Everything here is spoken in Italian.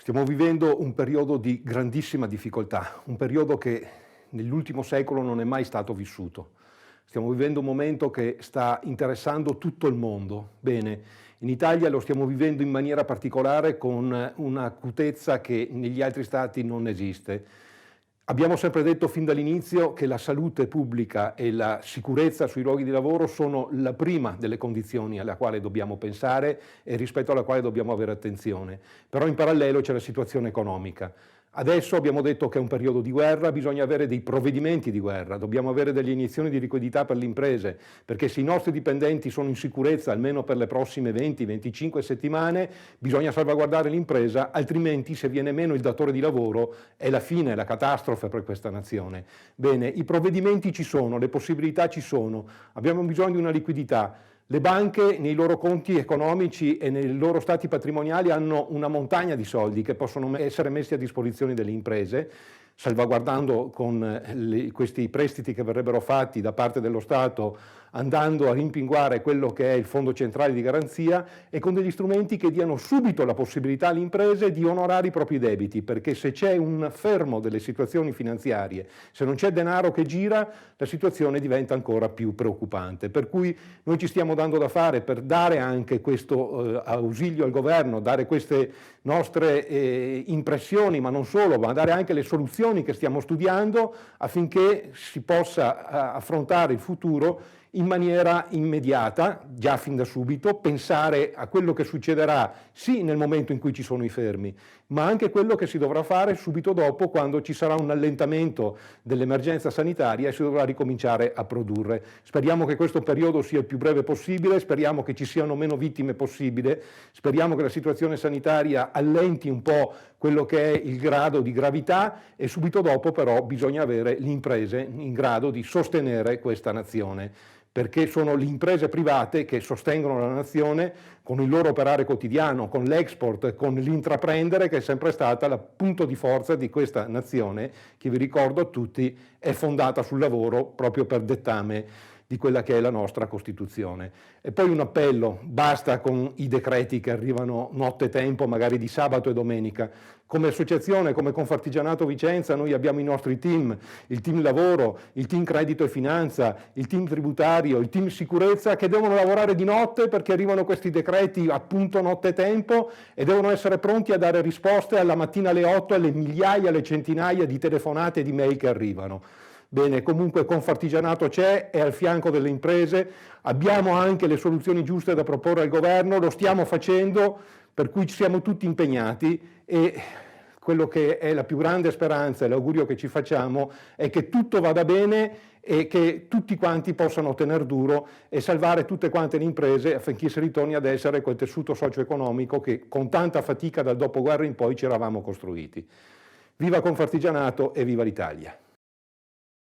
Stiamo vivendo un periodo di grandissima difficoltà, un periodo che nell'ultimo secolo non è mai stato vissuto. Stiamo vivendo un momento che sta interessando tutto il mondo. Bene, in Italia lo stiamo vivendo in maniera particolare con un'acutezza che negli altri stati non esiste. Abbiamo sempre detto fin dall'inizio che la salute pubblica e la sicurezza sui luoghi di lavoro sono la prima delle condizioni alla quale dobbiamo pensare e rispetto alla quale dobbiamo avere attenzione. Però in parallelo c'è la situazione economica. Adesso abbiamo detto che è un periodo di guerra, bisogna avere dei provvedimenti di guerra, dobbiamo avere delle iniezioni di liquidità per le imprese, perché se i nostri dipendenti sono in sicurezza almeno per le prossime 20-25 settimane, bisogna salvaguardare l'impresa, altrimenti se viene meno il datore di lavoro è la fine, è la catastrofe per questa nazione. Bene, i provvedimenti ci sono, le possibilità ci sono, abbiamo bisogno di una liquidità. Le banche nei loro conti economici e nei loro stati patrimoniali hanno una montagna di soldi che possono essere messi a disposizione delle imprese, salvaguardando con questi prestiti che verrebbero fatti da parte dello Stato, andando a rimpinguare quello che è il Fondo Centrale di Garanzia e con degli strumenti che diano subito la possibilità alle imprese di onorare i propri debiti, perché se c'è un fermo delle situazioni finanziarie, se non c'è denaro che gira, la situazione diventa ancora più preoccupante. Per cui noi ci stiamo dando da fare per dare anche questo ausilio al governo, dare queste nostre impressioni, ma non solo, ma dare anche le soluzioni che stiamo studiando affinché si possa affrontare il futuro in maniera immediata, già fin da subito, pensare a quello che succederà sì nel momento in cui ci sono i fermi, ma anche quello che si dovrà fare subito dopo quando ci sarà un allentamento dell'emergenza sanitaria e si dovrà ricominciare a produrre. Speriamo che questo periodo sia il più breve possibile, speriamo che ci siano meno vittime possibile, speriamo che la situazione sanitaria allenti un po' quello che è il grado di gravità e subito dopo però bisogna avere le imprese in grado di sostenere questa nazione, perché sono le imprese private che sostengono la nazione con il loro operare quotidiano, con l'export, con l'intraprendere che è sempre stata il punto di forza di questa nazione, che vi ricordo a tutti è fondata sul lavoro proprio per dettame di quella che è la nostra Costituzione. E poi un appello, basta con i decreti che arrivano nottetempo, magari di sabato e domenica. Come associazione, come Confartigianato Vicenza, noi abbiamo i nostri team, il team lavoro, il team credito e finanza, il team tributario, il team sicurezza, che devono lavorare di notte perché arrivano questi decreti appunto nottetempo e devono essere pronti a dare risposte alla mattina alle 8 alle migliaia, alle centinaia di telefonate e di mail che arrivano. Bene, comunque Confartigianato c'è, è al fianco delle imprese, abbiamo anche le soluzioni giuste da proporre al governo, lo stiamo facendo, per cui ci siamo tutti impegnati e quello che è la più grande speranza e l'augurio che ci facciamo è che tutto vada bene e che tutti quanti possano tener duro e salvare tutte quante le imprese affinché si ritorni ad essere quel tessuto socio-economico che con tanta fatica dal dopoguerra in poi ci eravamo costruiti. Viva Confartigianato e viva l'Italia!